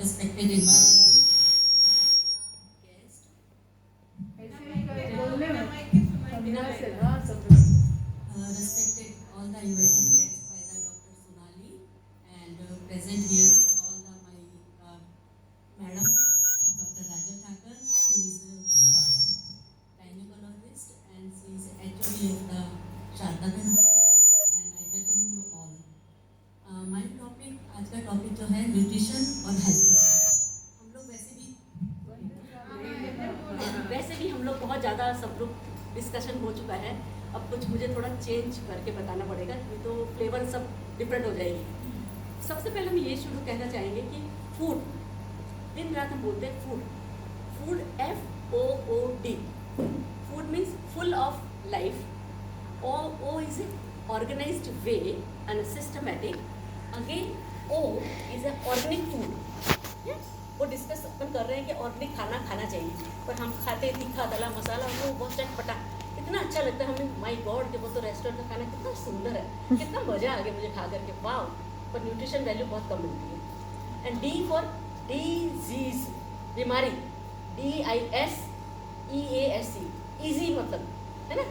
respected environment guest, respected all the invited guests by the Dr. Sonali and present here all the my madam Dr. Raja Thakur. She is gynecologist and she is HOD of the Shardaben Hospital and I welcome you all. My topic आज का topic जो है nutrition और health पर। हम लोग वैसे भी हम लोग बहुत ज़्यादा सब लोग डिस्कशन हो चुका है। अब कुछ मुझे थोड़ा चेंज करके बताना पड़ेगा, नहीं तो फ्लेवर सब डिफरेंट हो जाएगी। सबसे पहले हम ये शुरू कहना चाहेंगे कि फूड, दिन रात हम बोलते हैं food, food FOOD, food means full of life. O is an organized way and systematic. Again O is an organic food. वो डिस्कस अपन कर रहे हैं कि ऑर्गेनिक खाना खाना चाहिए, पर हम खाते तीखा तला मसाला वो बहुत चटपटा, इतना अच्छा लगता है हमें। माय गॉड कि वो तो रेस्टोरेंट का खाना कितना सुंदर है, कितना मज़ा आ गया मुझे खा करके, वाव। पर न्यूट्रिशन वैल्यू बहुत कम मिलती है। एंड D फॉर डिजीज, बीमारी, DISEASE, ईजी मतलब है ना।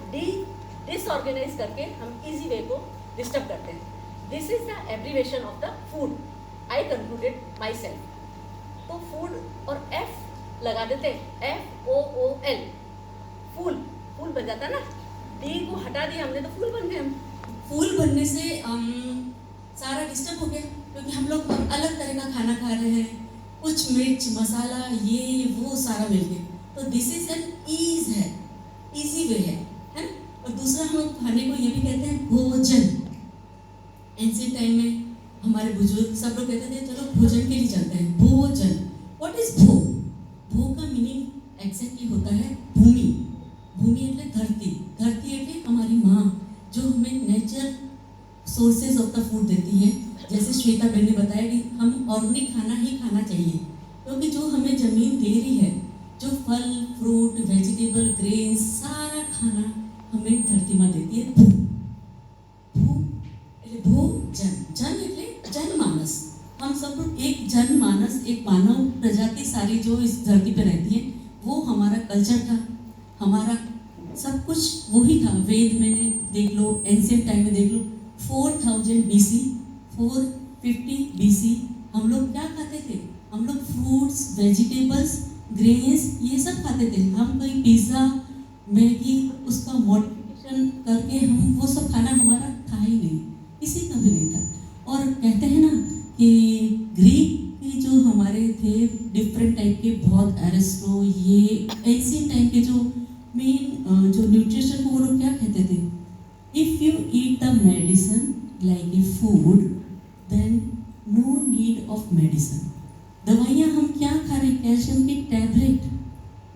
डिसऑर्गेनाइज करके हम इजी वे को डिस्टर्ब करते हैं। This is the abbreviation of the food. I concluded my self. तो फूड और F लगा देते हैं, FOOL, फूल, फूल बन जाता ना। D को हटा दिया हमने तो फूल बन गए हम। फूल बनने से सारा डिस्टर्ब हो गया, क्योंकि हम लोग अलग तरह का खाना खा रहे हैं, कुछ मिर्च मसाला ये वो सारा मिल गया। तो दिस इज एन ईज है, इजी वे है ना। और दूसरा हम खाने को ये भी कहते हैं भोजन। एंशिएंट टाइम में हमारे बुजुर्ग सब लोग कहते थे चलो भोजन के लिए चलते हैं, भोजन। व्हाट इज भो? भो का मीनिंग एग्जैक्टली होता है भूमि। भूमि એટલે धरती, धरती એટલે हमारी माँ जो हमें natural sources of the food देती है। जैसे श्वेता बहन ने बताया कि हम ऑर्गेनिक खाना ही खाना चाहिए, क्योंकि जो हमें जमीन दे रही है, जो फल फ्रूट वेजिटेबल ग्रेन्स सारा खाना हमें धरती माँ देती है। भू, भू એટલે भोजन, जन એટલે जनमानस। हम सब लोग एक जनमानस, एक मानव प्रजाति सारी जो इस धरती पे रहती है, वो हमारा कल्चर था, हमारा सब कुछ वही था। वेद में देख लो, एंशिएंट टाइम में देख लो, 4000 BC, 450 BC हम लोग क्या खाते थे? हम लोग फ्रूट्स वेजिटेबल्स ग्रेन्स ये सब खाते थे। हम कोई पिज़्ज़ा मैगी उसका मॉडिफिकेशन करके हम वो सब खाना हमारा था ही नहीं, किसी का भी नहीं था। और कहते हैं ना कि ग्रीक के जो हमारे थे डिफरेंट टाइप के बहुत एरिस्टो, ये एंशिएंट टाइम के जो मेन जो न्यूट्रिशन को वो लोग क्या कहते थे? If you eat the medicine like a food then no need of medicine. दवाइयाँ हम क्या खा रहे? कैल्शियम की टैबलेट,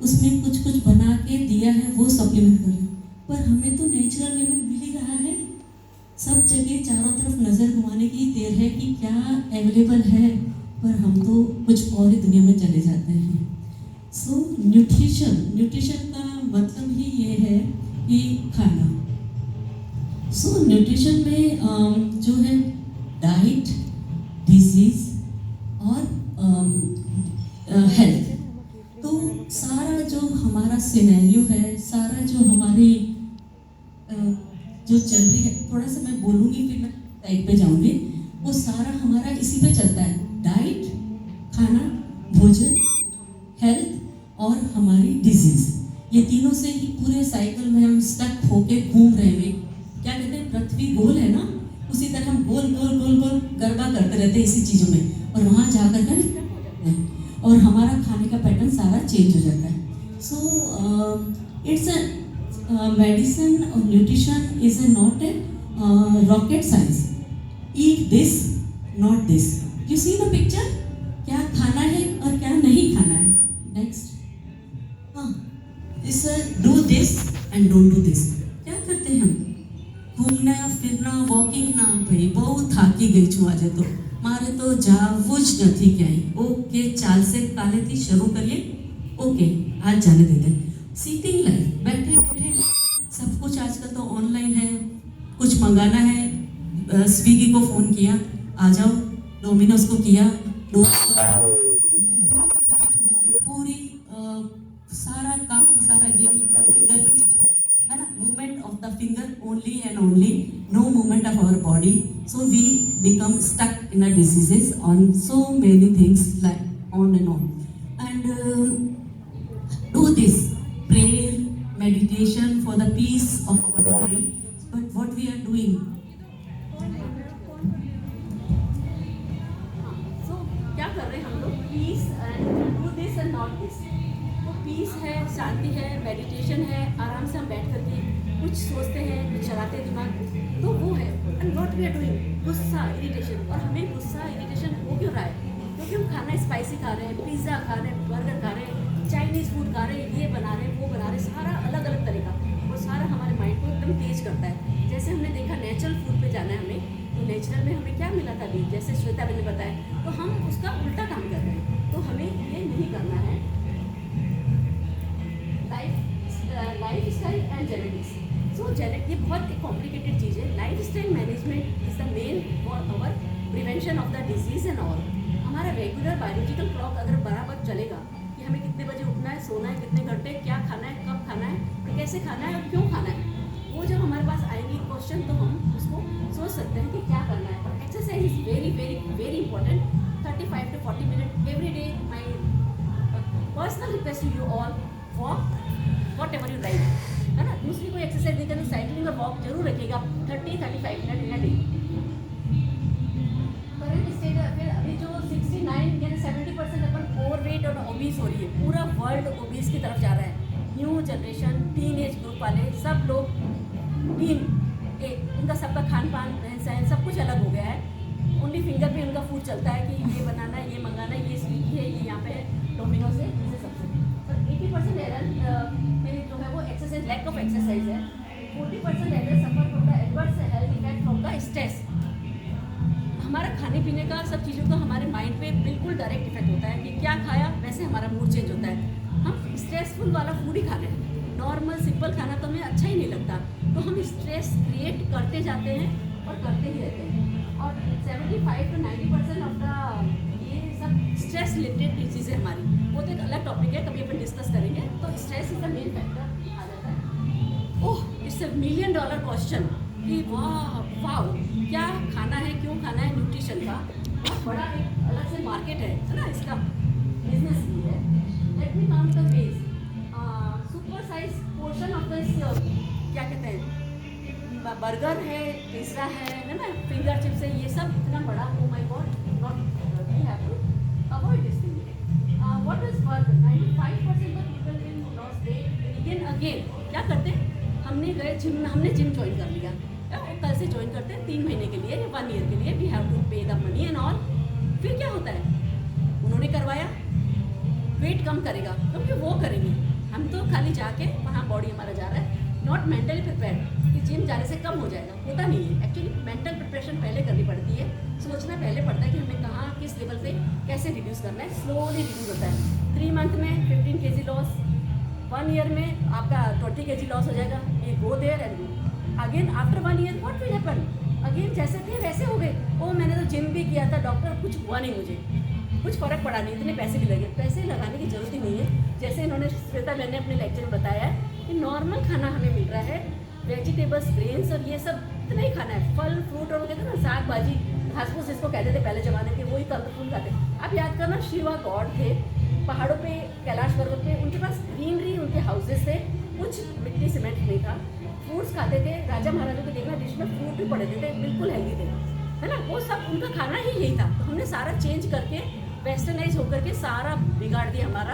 उसमें कुछ कुछ बना के दिया है, वो सप्लीमेंट कर रहे हैं। पर हमें तो नेचुरल वे में मिल ही रहा है। सब जगह चारों तरफ नज़र घुमाने की देर है कि क्या अवेलेबल है, पर हम तो कुछ और ही दुनिया में चले जाते हैं। सो न्यूट्रिशन, न्यूट्रिशन का मतलब ही ये है कि खाना। सो न्यूट्रिशन में जो है डाइट, डिजीज़ और हेल्थ, तो सारा जो हमारा सिनेरियो है, सारा जो हमारी जो चल रही है, थोड़ा सा मैं बोलूँगी फिर मैं साइड पे जाऊँगी, वो सारा हमारा इसी पे चलता है। डाइट, खाना, भोजन, हेल्थ और हमारी डिजीज़, ये तीनों से ही पूरे साइकिल में हम स्टक होके घूम रहे हैं। क्या कहते हैं, पृथ्वी गोल है ना, उसी तरह हम गोल गोल गोल गोल गरबा करते रहते हैं इसी चीज़ों में, और वहाँ जाकर के और हमारा खाने का पैटर्न सारा चेंज हो जाता है। सो इट्स अ मेडिसिन और nutrition is a not a rocket science. Eat this not this, you see the picture, क्या खाना है और क्या नहीं खाना है। नेक्स्ट, हाँ, this do this and don't do this. क्या करते हैं हम? घूमना फिरना वॉकिंग ना, भाई बहुत थाकी गई छू आज तो मारे तो जावुज नहीं क्या ही। ओके, चाल से काले थी शुरू करिए। ओके, आज जाने देते हैं। सीटिंग लाइफ, बैठे बैठे सब कुछ आजकल तो ऑनलाइन है, कुछ मंगाना है, स्विगी को फ़ोन किया आ जाओ, डोमिनोज को किया, only the fingertips, है ना, movement of the finger only and only, no movement of our body. So we become stuck in a diseases on so many things like on and on. And do this prayer, meditation for the peace of our mind. But what we are doing? So क्या कर रहे हैं हम लोग? Peace and do this and not this. तो peace है, शांति है, मेडिटेशन है, आराम से हम बैठ करके कुछ सोचते हैं, कुछ चलाते हैं दिमाग, तो वो है. And what we are doing, गुस्सा, इरिटेशन. और हमें गुस्सा, इरिटेशन हो क्यों रहा है? क्योंकि हम खाना स्पाइसी खा रहे हैं, पिज़्ज़ा खा रहे हैं, बर्गर खा रहे हैं, चाइनीज़ फूड खा रहे हैं, ये बना रहे हैं, वो बना रहे हैं, सारा अलग अलग तरह का. वो सारा हमारे माइंड को एकदम तेज करता है. जैसे हमने देखा नेचुरल फूड पे जाना है हमें, तो नेचुरल में हमें क्या मिला था अभी, जैसे श्वेता ने बताया, तो हम उसका उल्टा काम कर रहे हैं. तो हमें ये नहीं करना है. Life style and genetics. So genetic ये बहुत एक कॉम्प्लिकेटेड चीज़ है. Life style management is the main for our prevention of the disease and all. हमारा रेगुलर बायोलॉजिकल क्लॉक अगर बराबर चलेगा कि हमें कितने बजे उठना है, सोना है, कितने घंटे, क्या खाना है, कब खाना है, और कैसे खाना है और क्यों खाना है, वो जब हमारे पास आएंगे क्वेश्चन, तो हम उसको सोच सकते हैं कि क्या करना है. और exercise is very very very important. 35 to 40 minutes every day. My personal request to you all, walk whatever you like, है ना. दूसरी कोई एक्सरसाइज नहीं करनी, साइकिलिंग और वॉक जरूर रखिएगा 30-35 minute in a day. Current state फिर अभी जो 69 यानी 70% अपन ओवरवेट और ओबीस हो रही है. पूरा वर्ल्ड ओबीस की तरफ जा रहा है. New generation, teen age group वाले सब लोग, उनका सबका खान पान, रहन सहन सब कुछ अलग हो गया है. ओनली फिंगर पे उनका फूड चलता है कि ये बनाना है, ये मंगाना है, ये स्विगी है, ये यहाँ पे डोमिनोज है, इसे सबसे. पर 80% एरर में जो है वो एक्सरसाइज, लैक ऑफ एक्सरसाइज है. 40% error suffer from the adverse health effect from the stress. हमारा खाने पीने का सब चीज़ों का हमारे माइंड पे बिल्कुल डायरेक्ट इफेक्ट होता है कि क्या खाया वैसे हमारा मूड चेंज होता है. हम स्ट्रेसफुल वाला फूड ही खा रहे हैं. नॉर्मल सिंपल खाना तो हमें अच्छा ही नहीं लगता, तो हम स्ट्रेस क्रिएट करते जाते हैं और करते ही रहते हैं. और 75 to 90% ऑफ द ये सब स्ट्रेस रिलेटेड डिजीज़ है हमारी. वो तो एक अलग टॉपिक है, कभी अपन डिस्कस करेंगे. तो stress is the main factor आ जाता है. ओह, इट्स $1 million क्वेश्चन कि वाह क्या खाना है, क्यों खाना है, न्यूट्रिशन का बहुत बड़ा एक अलग से मार्केट है ना, इसका बिजनेस भी है. Let me count the ways. Super size portion of the क्या कहते हैं, बर्गर है, पिज़्ज़ा है ना, फिंगर चिप्स है, ये सब इतना बड़ा. Oh my god, not we have to avoid this thing. What is burger? 95% of people will loss weight again. क्या करते हैं, हमने जिम ज्वाइन कर लिया, कल से ज्वाइन करते हैं 3 महीने के लिए या 1 ईयर के लिए. वी हैव टू पे द मनी एंड ऑल. फिर क्या होता है, उन्होंने करवाया, वेट कम करेगा क्योंकि वो करेंगे. हम तो खाली जाके वहाँ बॉडी हमारा जा रहा है, नॉट मेंटली प्रिपेयर्ड कि जिम जाने से कम हो जाएगा. होता नहीं है. एक्चुअली मेंटल प्रिपरेशन पहले करनी पड़ती है. सोचना पहले पड़ता है कि हमें कहाँ, किस लेवल पे कैसे रिड्यूस करना है. स्लोली रिड्यूस होता है. 3 मंथ में 15 kg लॉस, 1 ईयर में आपका 20 kg लॉस हो जाएगा. ये go there and again after 1 year what will happen, again जैसे थे वैसे हो गए. ओ मैंने तो जिम भी किया था डॉक्टर, कुछ हुआ नहीं, मुझे कुछ फ़र्क पड़ा नहीं, इतने पैसे भी लगे. पैसे लगाने की जरूरत ही नहीं है. जैसे इन्होंने श्वेता मैंने अपने लेक्चर में बताया है कि नॉर्मल खाना हमें मिल रहा है, वेजिटेबल्स, ग्रेन्स और ये सब इतना ही खाना है. फल फ्रूट और कहते हैं ना साग भाजी, घास फूस इसको कहते थे पहले ज़माने के, वही कलरफुल खाते. आप याद करना, शिवा गॉड थे पहाड़ों पे, कैलाश पर्वत पे, उनके पास ग्रीनरी, उनके हाउसेस थे, कुछ मिट्टी सीमेंट नहीं था. फ्रूट्स खाते थे. राजा महाराजों को देखना डिश में फ्रूट भी पड़े थे, बिल्कुल हेल्दी थे, है ना. वो सब उनका खाना ही यही था. तो हमने सारा चेंज करके वेस्टर्नाइज होकर के सारा बिगाड़ दिया हमारा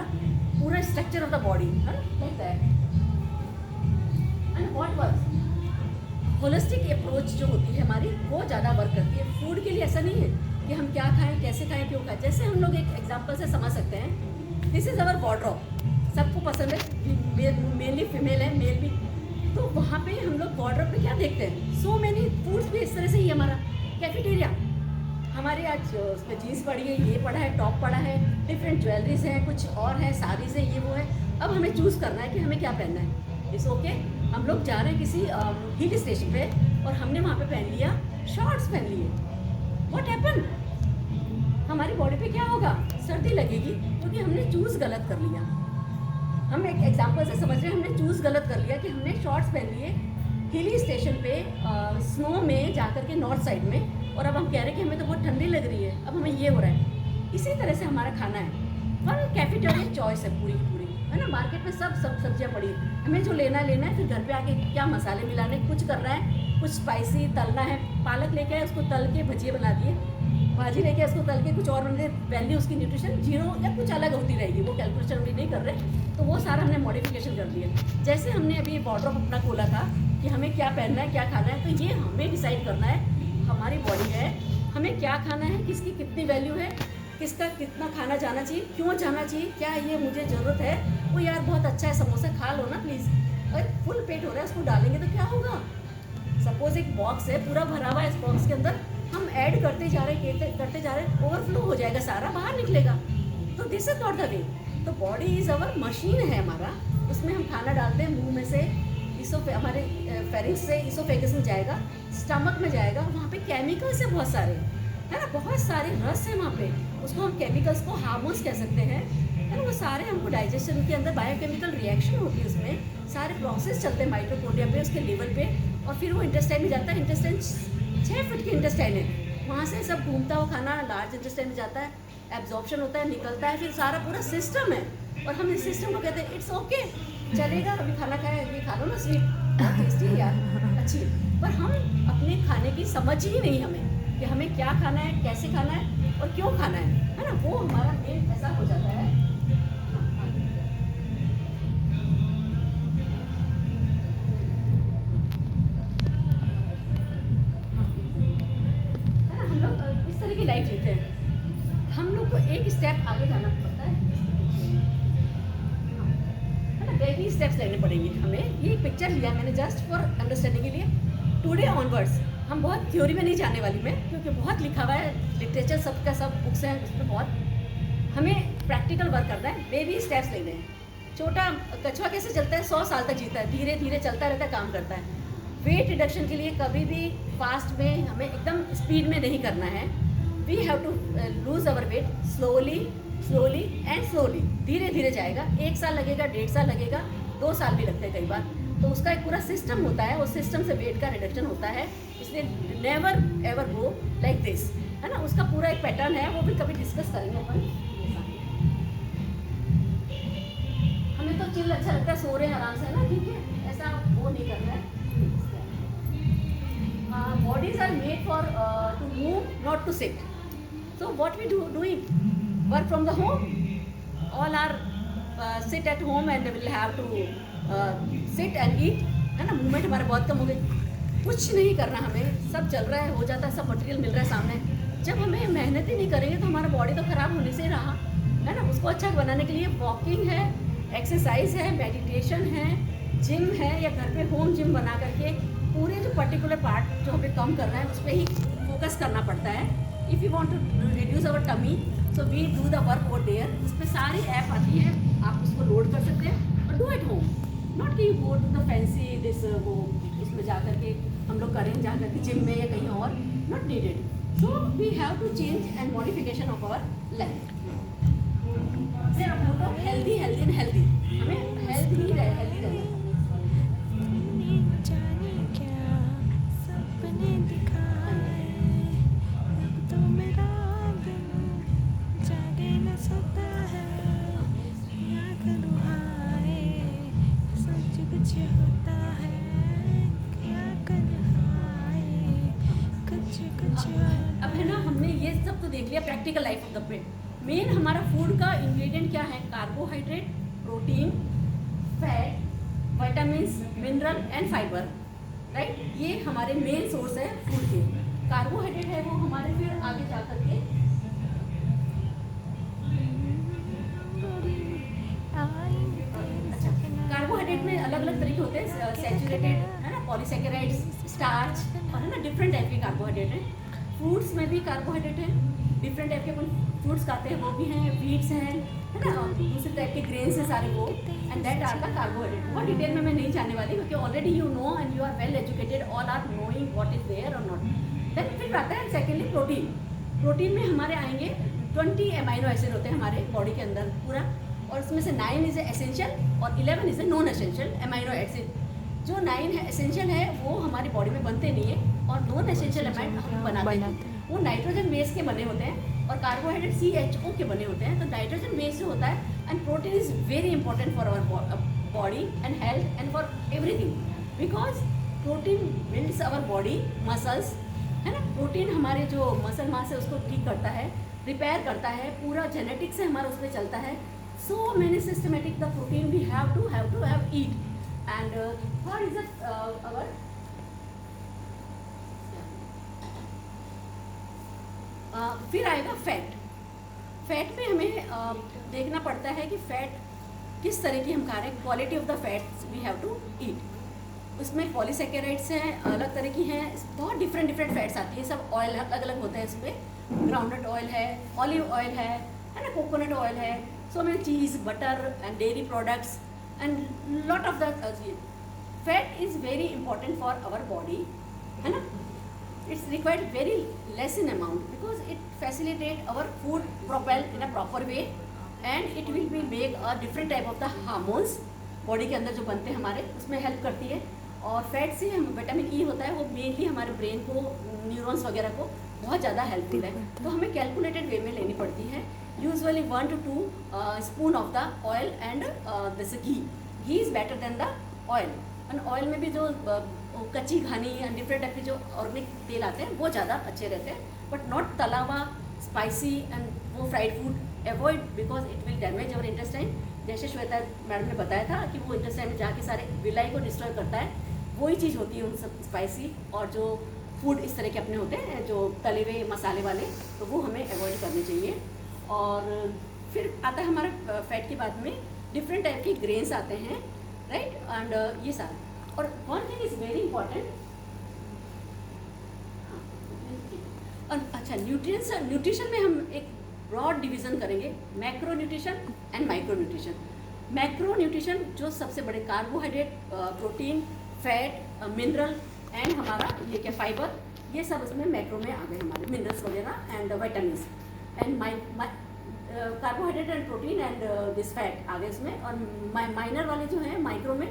पूरा स्ट्रक्चर ऑफ द बॉडी, है ना. Like that. And what works, holistic approach जो होती है हमारी, वो ज़्यादा वर्क करती है. फूड के लिए ऐसा नहीं है कि हम क्या खाएं, कैसे खाएं, क्यों खाएं. जैसे हम लोग एक एग्जांपल से समझ सकते हैं, दिस इज़ अवर वार्डरोब. सबको पसंद है, मेनली फीमेल है, मेल भी. तो वहाँ पे हम लोग वार्डरोब पे क्या देखते हैं, सो मैनी फूड्स भी इस तरह से ही. हमारा कैफेटेरिया, हमारे आज उसमें जीन्स पड़ी है, ये पड़ा है, टॉप पड़ा है, डिफरेंट ज्वेलरीज हैं, कुछ और है, साड़ीज़ है, ये वो है. अब हमें चूज़ करना है कि हमें क्या पहनना है. It's okay. हम लोग जा रहे हैं किसी हिल स्टेशन पे और हमने वहाँ पे पहन लिया, शॉर्ट्स पहन लिए. व्हाट हैपन, हमारी बॉडी पे क्या होगा, सर्दी लगेगी क्योंकि हमने चूज़ गलत कर लिया. हम एक एग्जाम्पल से समझ रहे हैं, हमने चूज़ गलत कर लिया कि हमने शॉर्ट्स पहन लिए हिली स्टेशन पे स्नो में जाकर के नॉर्थ साइड में, और अब हम कह रहे हैं कि हमें तो बहुत ठंडी लग रही है, अब हमें ये हो रहा है। इसी तरह से हमारा खाना है, वन कैफेटेरिया चॉइस है पूरी की पूरी, है ना। मार्केट में सब सब्जियां पड़ी, हमें जो लेना है, फिर घर पे आके क्या मसाले मिलाने, कुछ करना है, कुछ स्पाइसी तलना है। पालक लेके आए, उसको तल के भजिए बना दिए, भाजी लेके उसको तल के कुछ और बन दे, वैल्यू उसकी न्यूट्रिशन जीरो या कुछ अलग होती रहेगी, वो कैलकुलेशन भी नहीं कर रहे, तो वो सारा हमने मॉडिफिकेशन कर दिया। जैसे हमने अभी वार्डरोब अपना खोला था कि हमें क्या पहनना है, क्या खाना है, तो ये हमें डिसाइड करना है, हमारी बॉडी है, हमें क्या खाना है, किसकी कितनी वैल्यू है, किसका कितना खाना जाना चाहिए, क्यों जाना चाहिए, क्या ये मुझे ज़रूरत है। वो यार बहुत अच्छा है, समोसा खा लो ना प्लीज़, अगर फुल पेट हो रहा है उसको डालेंगे तो क्या होगा। सपोज एक बॉक्स है पूरा भरा हुआ है, इस बॉक्स के अंदर हम ऐड करते जा रहे हैं, करते जा रहे हैं, ओवरफ्लो हो जाएगा, सारा बाहर निकलेगा। तो this is not the way. तो बॉडी इज़ अवर मशीन है हमारा, उसमें हम खाना डालते हैं, मुंह में से हमारे फेरिंग्स से इसोफेगस में जाएगा, स्टमक में जाएगा, वहाँ पे केमिकल्स है बहुत सारे, है ना, बहुत सारे रस है वहाँ पे, उसको हम केमिकल्स को हार्मोन्स कह सकते हैं, है ना। वो सारे हमको डाइजेशन के अंदर बायोकेमिकल रिएक्शन होती है, उसमें सारे प्रोसेस चलते हैं माइटोकॉन्ड्रिया पे, उसके लेवल पे, और फिर वो इंटेस्टाइन में जाता है। इंटेस्टाइन 6 फीट की इंटेस्टाइन है, वहाँ से सब घूमता हुआ खाना लार्ज इंटेस्टाइन में जाता है, एब्जॉर्प्शन होता है, निकलता है, फिर सारा पूरा सिस्टम है। और हम इस सिस्टम को कहते हैं इट्स ओके, चलेगा, अभी खाना खाया, ये खा लो ना, स्वीट बहुत टेस्टी है यार, अच्छी। पर हम अपने खाने की समझ ही नहीं हमें कि हमें क्या खाना है, कैसे खाना है और क्यों खाना है ना। वो हमारा मेन ऐसा हो जाता है। हम लोग इस तरह की लाइफ जीते हैं, हम लोग को एक स्टेप आगे जाना पड़ता है ना, बेबी स्टेप्स लेने पड़ेंगे हमें। ये पिक्चर लिया मैंने जस्ट फॉर अंडरस्टैंडिंग के लिए। टुडे ऑनवर्ड्स हम बहुत थ्योरी में नहीं जाने वाली मैं, क्योंकि बहुत लिखा हुआ है, लिटरेचर सबका सब बुक्स हैं, उसमें बहुत हमें प्रैक्टिकल वर्क करना है, बेबी स्टेप्स लेने हैं। छोटा कछुआ कैसे चलता है, 100 साल तक जीता है, धीरे धीरे चलता रहता है, काम करता है। वेट रिडक्शन के लिए कभी भी फास्ट में हमें एकदम स्पीड में नहीं करना है। We have to lose our weight slowly slowly and slowly, धीरे धीरे जाएगा। 1 साल लगेगा, 1.5 साल लगेगा, 2 साल भी लगते हैं कई बार। तो उसका एक पूरा सिस्टम होता है, उस सिस्टम से वेट का रिडक्शन होता है। इसलिए never ever go like this, है ना। उसका पूरा एक पैटर्न है, वो भी कभी डिस्कस करेंगे अपन। हमें तो चिल अच्छा लगता है, सो रहे हैं आराम से, ना, ठीक है, ऐसा वो नहीं करना है। Bodies are made for to move, not to sit. So what we doing? Work from the home. All are sit at home and will have to sit and eat. है ना, मूवमेंट हमारे बहुत कम हो गए, कुछ नहीं करना हमें, सब चल रहा है, हो जाता है, सब मटेरियल मिल रहा है सामने। जब हमें मेहनत ही नहीं करेंगे तो हमारा बॉडी तो खराब होने से ही रहा, है ना। उसको अच्छा बनाने के लिए वॉकिंग है, एक्सरसाइज है, मेडिटेशन है, जिम है, या घर पे होम जिम बना करके पूरे जो पर्टिकुलर पार्ट जो हमें कम करना है उस पर ही फोकस करना पड़ता है। If you want to reduce our tummy, so we do the work over there. उस पर सारी ऐप आती है, आप उसको लोड कर सकते हैं और डू एट होम, नॉट कि you go to the fancy this वो उसमें जा करके हम लोग करें, जा करके जिम में या कहीं और, not needed. So we have to change and modification of our life. Healthy healthy and healthy, हमें हेल्दी हेल्दी रहना। अब है ना, हमने ये सब तो देख लिया practical life of the pet. Main हमारा फूड का इंग्रेडिएंट क्या है? Carbohydrate, protein, fat, vitamins, mineral and fibre, right. ये हमारे मेन सोर्स है फूड के। कार्बोहाइड्रेट है वो हमारे फिर आगे जा करके कार्बोहाइड्रेट में अलग अलग तरीके होते हैं, सैचुरेटेड, है ना, पॉलीसैकेराइड्स, स्टार्च, और है ना डिफरेंट टाइप के कार्बोहाइड्रेट हैं। फ्रूट्स में भी कार्बोहाइड्रेट है, डिफरेंट टाइप के अपन फ्रूट्स खाते हैं वो भी हैं, वीट्स हैं, है ना, दूसरे टाइप के ग्रेन्स हैं सारे वो, and that are the carbohydrate. बहुत डिटेल में मैं नहीं जाने वाली, क्योंकि already you know and you are well educated, all are knowing what is there और नॉट। देन फिर आता है सेकेंडली प्रोटीन। प्रोटीन में हमारे आएंगे 20 अमाइनो एसिड होते हैं हमारे बॉडी के अंदर पूरा, और उसमें से 9 इज़ एसेंशियल और 11 is a non essential amino acid. जो 9 है एसेंशियल है वो हमारी बॉडी में बनते नहीं है, और नॉन एसेंशियल अमाइनो हम बनाते हैं। वो नाइट्रोजन बेस के बने होते हैं और कार्बोहाइड्रेट CHO के बने होते हैं। तो नाइट्रोजन बेस जो होता है, and protein is very important for our body and health and for everything, because protein builds our body muscles, है ना। प्रोटीन हमारे जो मसल मास है उसको ठीक करता है, रिपेयर करता है, पूरा जेनेटिक से हमारा उस पर चलता है। So many systematic the protein we have to have eat, and what is our फिर आएगा फैट। फैट में हमें देखना पड़ता है कि फैट किस तरह की हम खा रहे हैं, quality of the fats we have to eat. उसमें पॉलीसेकेराइड्स हैं, अलग तरह की हैं, बहुत डिफरेंट फैट्स आती है, सब ऑयल अलग अलग होते हैं। इसमें ग्राउंडनट ऑयल है, ऑलिव ऑयल है ना, कोकोनट ऑयल है, सो मैनी चीज़, butter and dairy products and lot of the fat is very important for our body, है ना। It's required very less in amount because it facilitate our food propel in a proper way, and it will be make a different type of the hormones body के अंदर जो बनते हैं हमारे, उसमें help करती है। और फैट से हम विटामिन ई होता है, वो मेनली हमारे ब्रेन को, न्यूरॉन्स वगैरह को बहुत ज़्यादा हेल्पफुल है। तो हमें कैलकुलेटेड वे में लेनी पड़ती है। Usually 1 to 2 spoon of the oil and this ghee is better than the oil. And oil में भी जो कच्ची घानी या डिफरेंट टाइप के जो ऑर्गेनिक तेल आते हैं वो ज़्यादा अच्छे रहते हैं, बट नॉट तला हुआ, स्पाइसी एंड वो fried food avoid, because it will damage our intestine. जैसे श्वेता मैडम ने बताया था कि वो इंटेस्टाइन में जाके सारे विलाई को डिस्ट्रॉय करता है, वही चीज़ होती है उन सब स्पाइसी और जो फूड इस तरह के अपने होते हैं जो तले हुए मसाले वाले, तो वो हमें अवॉइड करने चाहिए। और फिर आता है हमारा फैट के बाद में डिफरेंट टाइप के ग्रेन्स आते हैं, राइट, एंड ये सारा। और one thing is very important, और अच्छा न्यूट्रिशन में हम एक ब्रॉड डिवीज़न करेंगे, macro nutrition and micro nutrition. Macro nutrition जो सबसे बड़े carbohydrate, protein, fat, mineral and हमारा ये क्या फाइबर, ये सब इसमें मैक्रो में आ गए हमारे, मिनरल्स वगैरह and vitamin and carbohydrate and protein and this fat आ गए इसमें। और माइनर वाले जो हैं माइक्रो में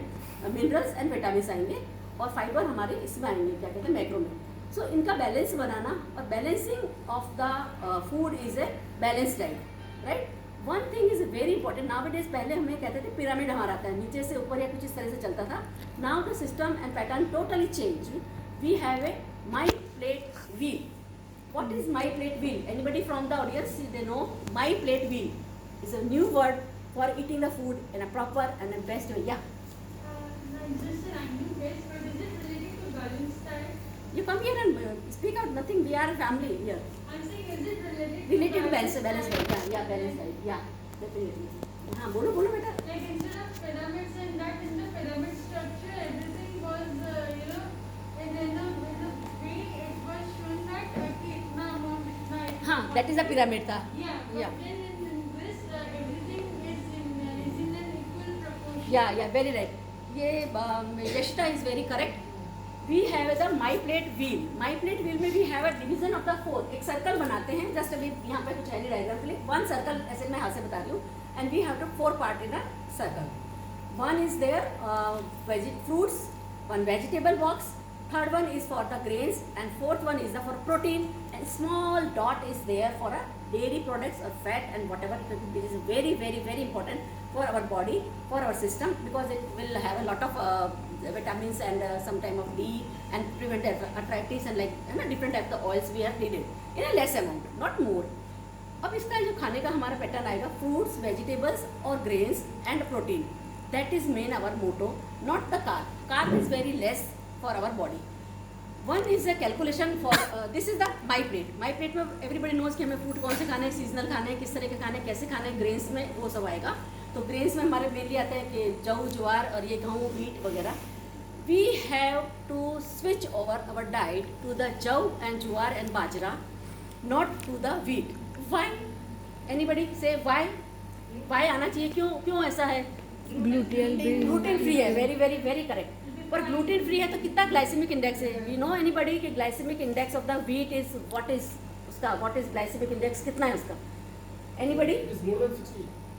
मिनरल्स एंड विटामिन आएंगे, और फाइबर हमारे इसमें आएंगे, क्या कहते हैं, मैक्रो में। सो इनका बैलेंस बनाना, और balancing of the food is a balance diet, right. One thing is very important, now it is, पहले हमें कहते थे पिरामिड हमारा आता है नीचे से ऊपर या कुछ इस तरह से चलता था। Now the system and pattern totally change, we have a my plate wheel. What is my plate wheel? Anybody from the audience, they know my plate wheel is a new word for eating the food in a proper and a best way. Yeah. Just a random guess, but is it related to balance diet? You come here and speak out. Nothing. We are a family here. I'm saying, is it related Related to balance diet. Yeah, balance diet. Yeah, definitely. हाँ, बोलो बेटा. Like instead of pyramids and that in the pyramid structure, everything was, in the way it was shown that itna amount, itna. हाँ, that is the pyramid था. Yeah. But Yeah. then in this, everything is in an equal proportion. Yeah, very right. ये Yashita is very correct. We have the my plate wheel. My plate wheel में we have a division of the four. एक circle बनाते हैं, just अभी यहाँ पे कुछ है नहीं डायग्राम के लिए, वन सर्कल ऐसे मैं हाथ से बता रही हूँ, and we have to 4 part in a circle. One is there fruits, one vegetable box, third one is for the grains, and fourth one is for protein, and small dot is there for a dairy products or fat and whatever. It is very, very, very important for our body, for our system, because it will have a lot of vitamins and some type of D and prevent arthritis and like different type of oils we have needed in a less amount, not more. अब इसका जो खाने का हमारा pattern आएगा, fruits, vegetables और grains and protein. That is main our motto, not the carb. Carb is very less for our body. One is a calculation for this is the my plate. My plate में everybody knows कि हमें food कौन से खाने हैं, seasonal खाने हैं, किस तरह के खाने हैं, कैसे खाने हैं. ग्रेन्स में वो सब आएगा. तो ग्रेन्स में हमारे मेनली आते हैं कि जौ, ज्वार और ये गेहूँ, व्हीट वगैरह. We have to switch over our diet to the jau and jowar and bajra, not to the wheat. Why? Anybody say why? Why आना चाहिए, क्यों ऐसा है? ग्लूटेन फ्री है. Very very very correct. पर ग्लूटेन फ्री है तो कितना ग्लाइसेमिक इंडेक्स है? यू नो एनीबडी कि glycemic index of the wheat is what is उसका, व्हाट इज ग्लाइसेमिक इंडेक्स, कितना है उसका? एनीबडी?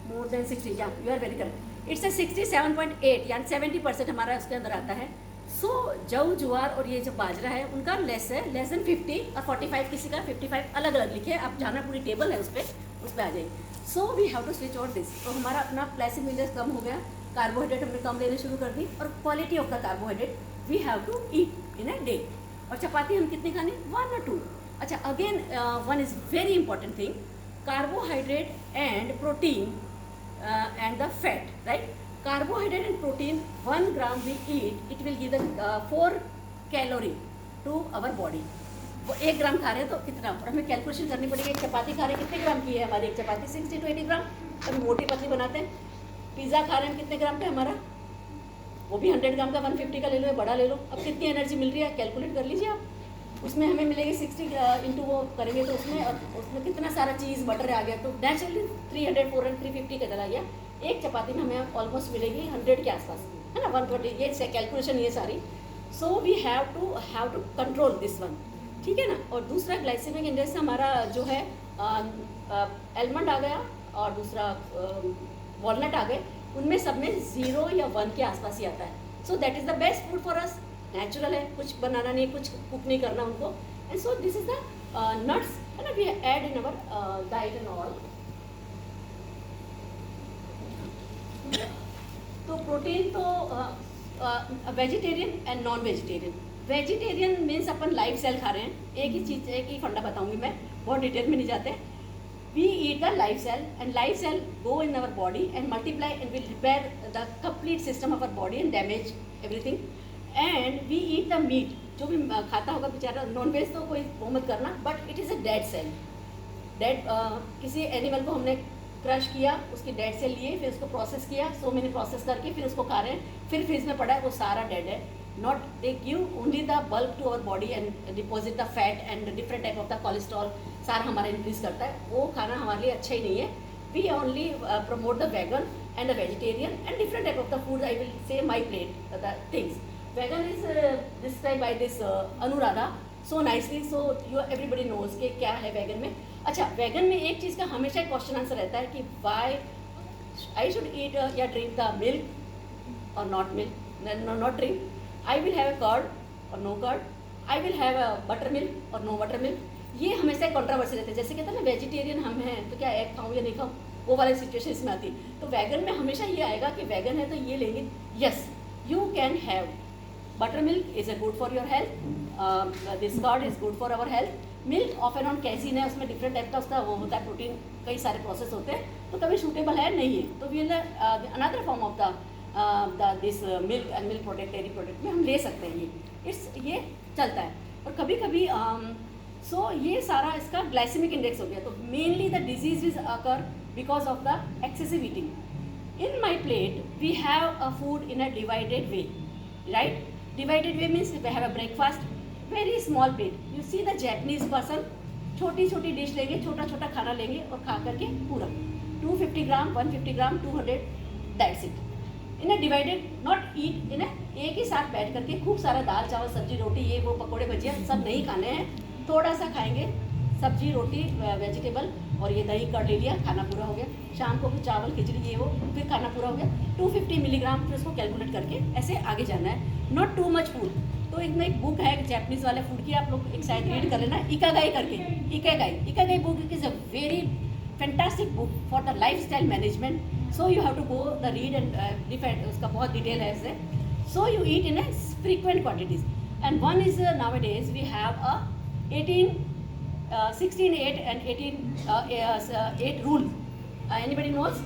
मोर देन 60, या you are very correct, it's 67.8 यानी 70% हमारा उसके अंदर आता है। सो जव ज्वार और ये जो बाजरा है उनका लेस है, लेस देन 50 और 45 किसी का 55 अलग अलग लिखे, आप जाना पूरी टेबल है उस पर आ जाइए। So we have to switch on this. तो हमारा अपना प्लेसिव इंडेक्स कम हो गया, कार्बोहाइड्रेट हमने कम लेने शुरू कर दी, और quality of the carbohydrate we have to eat in a day. और चपाती हम कितनी खानी, 1 or 2। अच्छा, again one is very important thing, carbohydrate and protein and the fat, right? Carbohydrate and protein, 1 gram we eat, it will give the 4 calorie to our body. वो 1 ग्राम खा रहे हैं तो कितना, और हमें कैलकुलेशन करनी पड़ेगी। एक चपाती खा रहे हैं कितने ग्राम की है हमारी एक चपाती, 60 to 80 ग्राम। अभी मोटी पतली बनाते हैं। पिज़्ज़ा खा रहे हैं कितने ग्राम का हमारा, वो भी 100 ग्राम का, 150 का ले लो या बड़ा ले लो। अब कितनी एनर्जी मिल रही है कैलकुलेट कर लीजिए आप। उसमें हमें मिलेगी 60 इंटू वो करेंगे तो उसमें कितना सारा चीज़ बटर आ गया, तो नेचुरली 300, 400, 350 का चला गया। एक चपाती में हमें ऑलमोस्ट मिलेगी 100 के आसपास, है ना, 120। ये कैलकुलेशन ये सारी। So we have to control this one, ठीक है ना। और दूसरा ग्लाइसेमिक इंडेक्स हमारा जो है एलमंड आ गया और दूसरा वॉलनट आ गए, उनमें सब में 0 या 1 के आसपास ही आता है। So that is the best food for us, natural है, कुछ बनाना नहीं, कुछ कुक नहीं करना उनको। And so this is the nuts, है ना, we add in our diet and all. तो प्रोटीन तो vegetarian and non vegetarian. Vegetarian means अपन लाइव सेल खा रहे हैं। एक ही चीज़, एक ही फंडा बताऊंगी मैं, बहुत डिटेल में नहीं जाते। We eat the live cell and live cell go in our body and multiply and will repair the complete system of our body and damage everything. And we eat the meat, जो भी खाता होगा बेचारा, non veg तो कोई वो मत करना, but it is a dead cell. Dead किसी एनिमल को हमने क्रश किया, उसकी डेड सेल लिए, फिर उसको प्रोसेस किया, सो मैंने प्रोसेस करके फिर उसको खा रहे हैं, फिर फ्रिज में पड़ा है, वो सारा डेड है। Not, they give only the bulk to our body and deposit the fat and different type of the cholesterol, सारा हमारा इंक्रीज करता है। वो खाना हमारे लिए अच्छा ही नहीं है। We only promote the vegan and the vegetarian and different type of the food. I will say my plate the things. Vegan is described by this Anuradha so nicely, so you everybody knows कि क्या है vegan में। अच्छा, vegan में एक चीज़ का हमेशा question answer रहता है कि why I should eat या drink the milk or not milk, not drink. I will have a curd or no curd. I will have a buttermilk or no buttermilk. ये हमेशा कंट्रोवर्सी रहते हैं। जैसे कहते हैं ना वेजिटेरियन हम हैं तो क्या एग खाऊँ या नहीं खाऊँ, वो वाली सिचुएशन इसमें आती। तो वेगन में हमेशा ये आएगा कि वेगन है तो ये लेंगे। Yes, you can have buttermilk is a good for your health, this curd is good for our health. Milk off and on casein है, उसमें डिफरेंट टाइप का उसका वो होता है, प्रोटीन कई सारे प्रोसेस होते हैं, तो कभी सूटेबल है नहीं है, तो we another form of the this milk and milk product, dairy product में हम ले सकते हैं। ये चलता है। और कभी कभी सो ये सारा इसका ग्लाइसेमिक इंडेक्स हो गया। तो mainly the disease is occur because of the excessive eating. In my plate we have a food in a divided way, right? Divided way means we have a breakfast, very small plate. You see the Japanese person, छोटी छोटी dish लेंगे, छोटा छोटा खाना लेंगे और खा करके पूरा 250 ग्राम, 150 ग्राम, 200, that's it. In a divided, not eat in a एक ही साथ बैठ करके खूब सारा दाल चावल सब्जी रोटी ये वो पकोड़े भजिया सब नहीं खाने हैं, थोड़ा सा खाएंगे सब्जी रोटी वेजिटेबल और ये दही कर ले लिया, खाना पूरा हो गया। शाम को फिर चावल खिचड़ी ये वो, फिर खाना पूरा हो गया। 250 मिलीग्राम, फिर उसको कैलकुलेट करके ऐसे आगे जाना है, नॉट टू मच फूड। तो एक बुक है जैपनीज वाले फूड की, आप लोग एक शायद रीड कर लेना, इकागाई करके। Ikigai book is a very fantastic book for the life style management. So you have to go the read and different, उसका बहुत डिटेल है ऐसे। So you eat in a frequent quantities and one is nowadays we have a 16-8 and 18-8 rule. Anybody knows?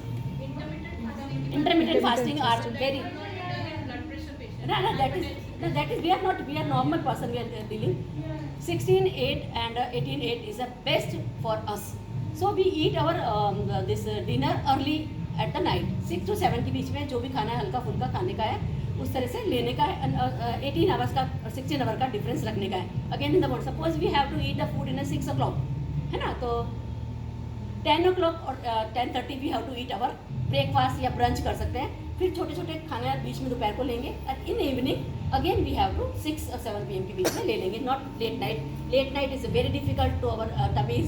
Intermittent fasting are very. No, that is we are normal person. We are dealing. 16-8 and 18-8 is the best for us. So we eat our this dinner early at the night, 6 to 7 के बीच में जो भी खाना है हल्का फुल्का खाने का है, उस तरह से लेने का है। 18 आवर्स का और 16 आवर का डिफरेंस रखने का है। Again in the word, suppose we have to eat the food in 6 o'clock, है ना, तो 10 o'clock और 10:30 we have to eat our breakfast या ब्रंच कर सकते हैं। फिर छोटे छोटे खाने बीच में दोपहर को लेंगे and in evening again we have to 6 or 7 PM के बीच में ले लेंगे, not late night. Late night is very difficult to our tummies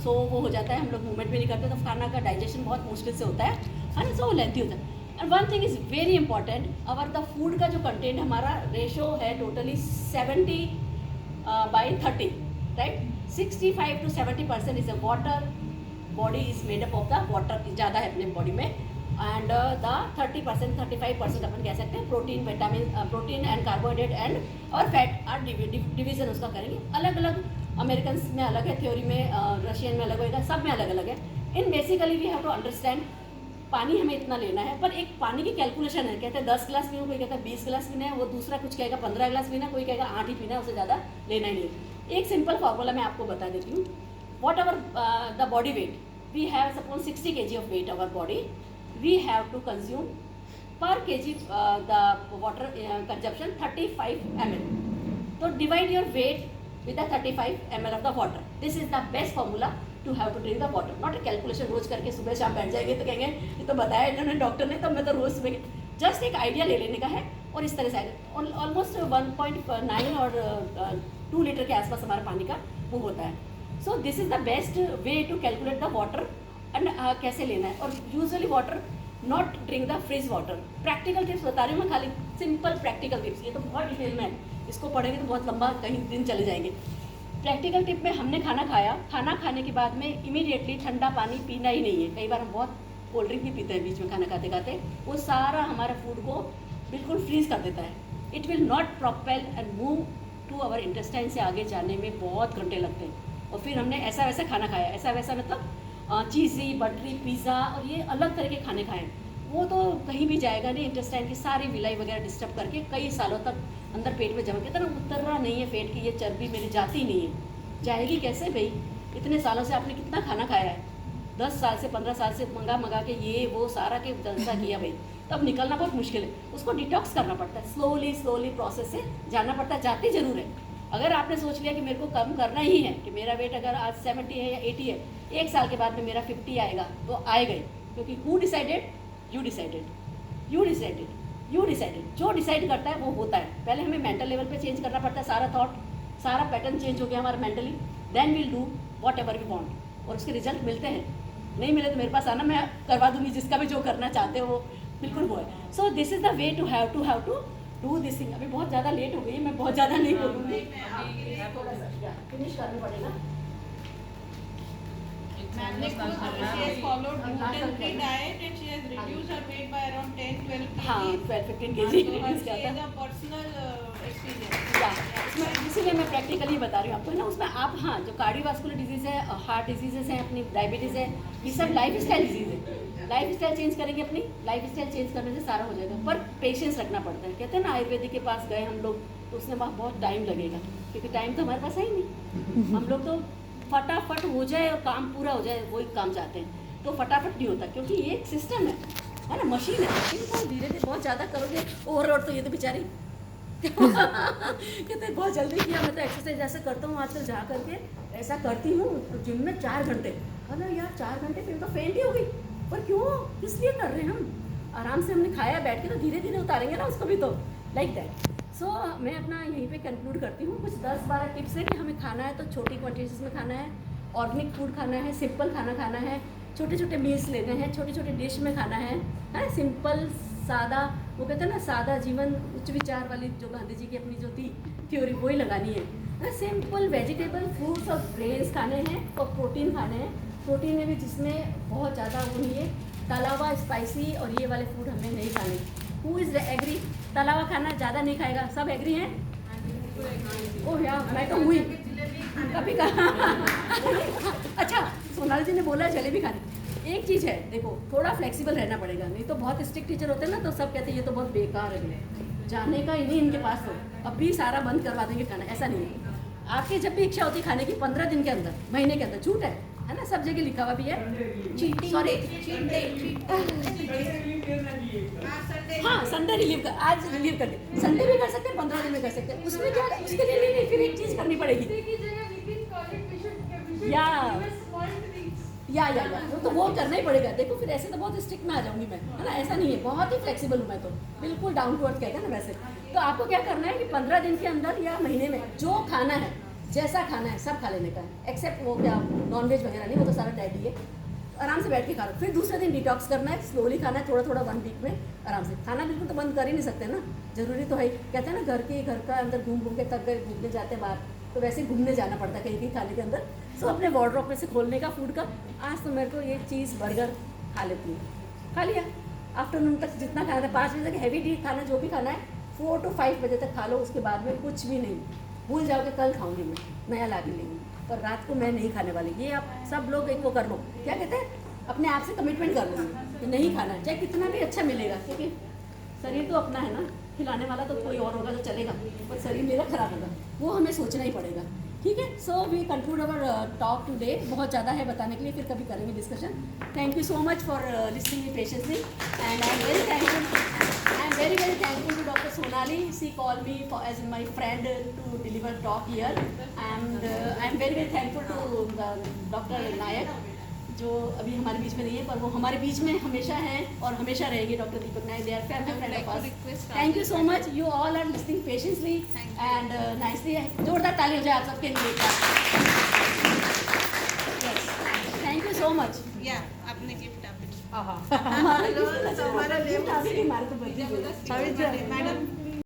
so वो हो जाता है, हम लोग मूवमेंट भी नहीं करते, तो खाना का डाइजेशन बहुत मुश्किल से होता है ना, सो वो लेंथी होता है। And one thing is very important, our the food का जो कंटेंट हमारा रेशो है totally 70/30, right. 65 to 70% is a water, body is made up of the water ज़्यादा है अपने बॉडी में, एंड द 30% 35% अपन कह सकते हैं protein, vitamin, protein and carbohydrate and और फैट आर डिवीजन उसका करेंगे। अलग अलग अमेरिकन में अलग है थ्योरी में, रशियन में अलग होएगा, सब में अलग अलग है। In basically we have to understand पानी हमें इतना लेना है, पर एक पानी की कैलकुलेशन है, कहते हैं 10 गिलास पीना, कोई कहता है 20 गिलास पीना है, वो दूसरा कुछ कहेगा 15 गिलास पीना, कोई कहेगा 8 ही पीना है, उससे ज़्यादा लेना ही नहीं। एक सिंपल फार्मूला मैं आपको बता देती हूँ। Whatever the body weight we have, suppose 60 kg of weight our body, we have to consume per kg the water consumption 35 ml। तो divide your weight with the 35 ml of the water. This is the best formula to have to drink the water. Not a calculation रोज करके सुबह शाम बैठ जाएंगे तो कहेंगे ये तो बताया इन्होंने डॉक्टर ने, तो मैं तो रोज सुबह, जस्ट एक आइडिया ले लेने का है और इस तरह से ऑलमोस्ट 1.9 और 2 लीटर के आसपास हमारा पानी का वो होता है। So this is the best way to calculate the water and कैसे लेना है। और usually water not drink the fridge water. Practical tips बता रही हूँ मैं, खाली सिंपल प्रैक्टिकल टिप्स, ये तो बहुत डिटेल में है, इसको पढ़ेंगे तो बहुत लंबा कहीं दिन चले जाएंगे। प्रैक्टिकल टिप में हमने खाना खाया, खाना खाने के बाद में इमीडिएटली ठंडा पानी पीना ही नहीं है। कई बार हम बहुत कोल्ड ड्रिंक भी पीते हैं बीच में खाना खाते खाते, वो सारा हमारे फूड को बिल्कुल फ्रीज कर देता है। It will not propel and move to our intestine से आगे जाने में बहुत घंटे लगते हैं। और फिर हमने ऐसा वैसा खाना खाया, ऐसा वैसा मतलब चीज़ी, बटरी, पिज़्ज़ा और ये अलग तरह के खाने खाएँ, वो तो कहीं भी जाएगा नहीं, इंटेस्टाइन की सारी विलाई वगैरह डिस्टर्ब करके कई सालों तक अंदर पेट में जमा के, तो उतर रहा नहीं है पेट की ये चर्बी मेरी जाती नहीं है। जाएगी कैसे भाई? इतने सालों से आपने कितना खाना खाया है, 10 साल से 15 साल से मंगा के ये वो सारा के जलसा किया भाई, तो अब निकलना बहुत मुश्किल है। उसको डिटॉक्स करना पड़ता है, स्लोली प्रोसेस से जाना पड़ता है। जाते ज़रूर है। अगर आपने सोच लिया कि मेरे को कम करना ही है, कि मेरा वेट अगर आज 70 है या 80 है, 1 साल के बाद में मेरा 50 आएगा, तो आएगा ही, क्योंकि who decided? You decided, you decided, you decided. जो डिसाइड करता है वो होता है। पहले हमें मेंटल लेवल पे चेंज करना पड़ता है, सारा थॉट, सारा पैटर्न चेंज हो गया हमारा mentally, then will do whatever we want. और उसके रिजल्ट मिलते हैं, नहीं मिले तो मेरे पास आना, मैं करवा दूंगी, जिसका भी जो करना चाहते हो वो बिल्कुल वो है। So this is the way to have to do this thing. अभी बहुत ज़्यादा लेट हो गई है, मैं बहुत ज़्यादा नहीं बोलूँगी, फिनिश करना पड़ेगा। She has followed gluten-free diet and she has reduced her weight by around 10-12 kg. हाँ, 12-15 kg So reduce she किया has था। a personal experience. या इसमें इसीलिए मैं प्रैक्टिकली बता रही हूँ आपको, है ना। उसमें आप, हाँ, जो कार्डियोवास्कुलर डिजीज़ है, हार्ट डिजीजेस हैं, अपनी डायबिटीज़ है, ये सब लाइफ स्टाइल डिजीज़ है। लाइफ स्टाइल चेंज करेंगे, अपनी लाइफ स्टाइल चेंज करने से सारा हो जाएगा, पर पेशेंस रखना पड़ता है। कहते हैं ना, आयुर्वेदिक के पास गए हम लोग तो उसमें वहाँ बहुत टाइम लगेगा, क्योंकि टाइम तो हमारे पास है ही नहीं। हम लोग तो फटाफट हो जाए और काम पूरा हो जाए, वही काम चाहते हैं, तो फटाफट नहीं होता, क्योंकि ये एक सिस्टम है ना, मशीन है। मशीन को धीरे धीरे बहुत ज़्यादा करोगे, ओवरलोड तो ये तो बेचारी कहते बहुत जल्दी किया। मैं तो एक्सरसाइज ऐसे करता हूँ आजकल, जा करके ऐसा करती हूँ जिम में 4 घंटे। अरे यार 4 घंटे फिर तो फेंट ही हो गई, पर क्यों, किस लिए कर रहे हैं हम? आराम से हमने खाया बैठ के, तो धीरे धीरे उतारेंगे ना उसको भी, तो लाइक दैट। सो मैं अपना यहीं पे कंक्लूड करती हूँ। कुछ 10-12 टिप्स है कि हमें खाना है तो छोटी क्वांटिटीज़ में खाना है, ऑर्गेनिक फूड खाना है, सिंपल खाना खाना है, छोटे छोटे मील्स लेने हैं, छोटे छोटे डिश में खाना है, सिंपल सादा। वो कहते हैं ना, सादा जीवन उच्च विचार वाली जो गांधी जी की अपनी जो थी थ्योरी, वही लगानी है। सिंपल वेजिटेबल, फ्रूट्स और ग्रेन्स खाने हैं, और प्रोटीन खाने हैं। प्रोटीन में भी जिसमें बहुत ज़्यादा वो नहीं है, तला हुआ, स्पाइसी और ये वाले फूड हमें नहीं खाने। Who is agree? तला हुआ खाना ज़्यादा नहीं खाएगा, सब एग्री हैं? ओह यार, मैं तो हुई कभी कहा अच्छा, सोनाली जी ने बोला है जलेबी खानी। एक चीज़ है, देखो थोड़ा फ्लेक्सिबल रहना पड़ेगा, नहीं तो बहुत स्ट्रिक्ट टीचर होते हैं ना, तो सब कहते हैं ये तो बहुत बेकार है, जाने का ही नहीं इनके पास, तो अभी सारा बंद करवा देंगे खाना। ऐसा नहीं है, आपकी जब भी इच्छा होती है खाने की, 15 दिन के अंदर, महीने के अंदर, झूठ है ना, सब जगह लिखा हुआ भी है। सॉरी, हाँ, संडे रिलीव कर, आज रिलीव कर दे, संडे भी कर सकते हैं, 15 दिन में कर सकते हैं, उसमें क्या, उसके लिए नहीं, फिर एक चीज़ करनी पड़ेगी, या तो वो करना ही पड़ेगा। देखो फिर ऐसे तो बहुत स्ट्रिक्ट में आ जाऊंगी मैं, है ना, ऐसा नहीं है, बहुत ही फ्लेक्सिबल हूँ मैं, तो बिल्कुल डाउन टू अर्थ कहते हैं ना वैसे। तो आपको क्या करना है कि 15 दिन के अंदर या महीने में जो खाना है जैसा खाना है सब खा लेने का है, एक्सेप्ट वो क्या नॉनवेज वगैरह नहीं, वो तो सारा टैडी है। आराम से बैठ के खा लो। फिर दूसरे दिन डिटॉक्स करना है, स्लोली खाना है, थोड़ा थोड़ा 1 वीक में आराम से खाना। बिल्कुल तो बंद कर ही नहीं सकते ना, जरूरी तो है ही। कहते हैं ना घर का अंदर घूम घूम के थक गए, घूमने जाते हैं बाहर, तो वैसे ही घूमने जाना पड़ता है कहीं कहीं खाने के अंदर। सो अपने वार्डरोब में से खोलने का फूड का, आज तो मेरे को ये चीज़ बर्गर खा लेती हूँ, खा लिया। आफ्टरनून तक जितना खाना है, 5 बजे तक हैवी डी खाना, जो भी खाना है 4 to 5 बजे तक खा लो। उसके बाद में कुछ भी नहीं, भूल जाओ कि कल खाऊंगी मैं, नया ला के लेंगी, पर रात को मैं नहीं खाने वाली। ये आप सब लोग एक वो कर लो, क्या कहते हैं, अपने आप से कमिटमेंट कर लो कि नहीं खाना है, चाहे कितना भी अच्छा मिलेगा, क्योंकि शरीर तो अपना है ना, खिलाने वाला तो कोई और होगा तो चलेगा, पर शरीर मेरा खराब होगा, वो हमें सोचना ही पड़ेगा। ठीक है, so we conclude our talk today. बहुत ज़्यादा है बताने के लिए, फिर कभी करेंगे discussion. Thank you so much for listening me patiently, and I am very thankful. I am very thankful to Dr. Sonali. She called me as my friend to deliver talk here, and I am very thankful to Dr. Nayak, जो अभी हमारे बीच में नहीं है, पर वो हमारे बीच में हमेशा हैं और हमेशा रहेंगे। Doctor Deepak Nayak, they are family friend of us. Thank you so much, you all are listening patiently and nicely. जोरदार ताली हो जाए आप सबके लिए। Thank you so much. या आपने गिफ्ट आप हमारा गिफ्ट हमारा हमारे तो बर्थडे मैडम